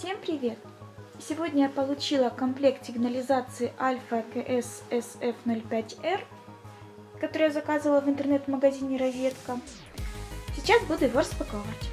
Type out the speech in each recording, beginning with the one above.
Всем привет! Сегодня я получила комплект сигнализации Alpha KS SF05R, который я заказывала в интернет-магазине Розетка. Сейчас буду его распаковывать.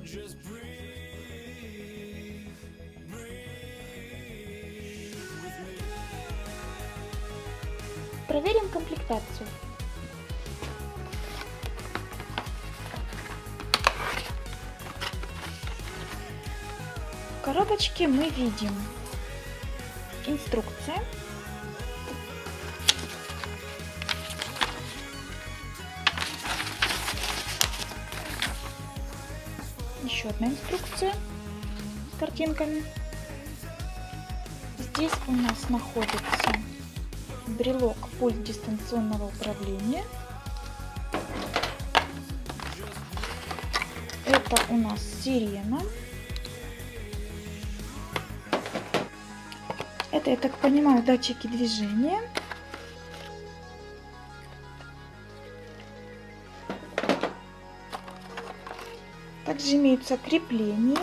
Just breathe, breathe with me. Проверим комплектацию. В коробочке мы видим инструкция, еще одна инструкция с картинками. Здесь у нас находится брелок пульт дистанционного управления. Это у нас сирена. Это, я так понимаю, датчики движения. Также имеются крепления.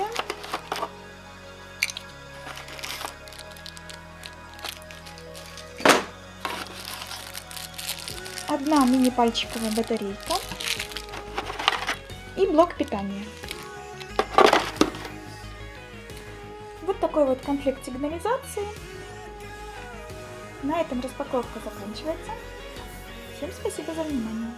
Одна мини-пальчиковая батарейка и блок питания. Вот такой вот комплект сигнализации. На этом распаковка заканчивается. Всем спасибо за внимание.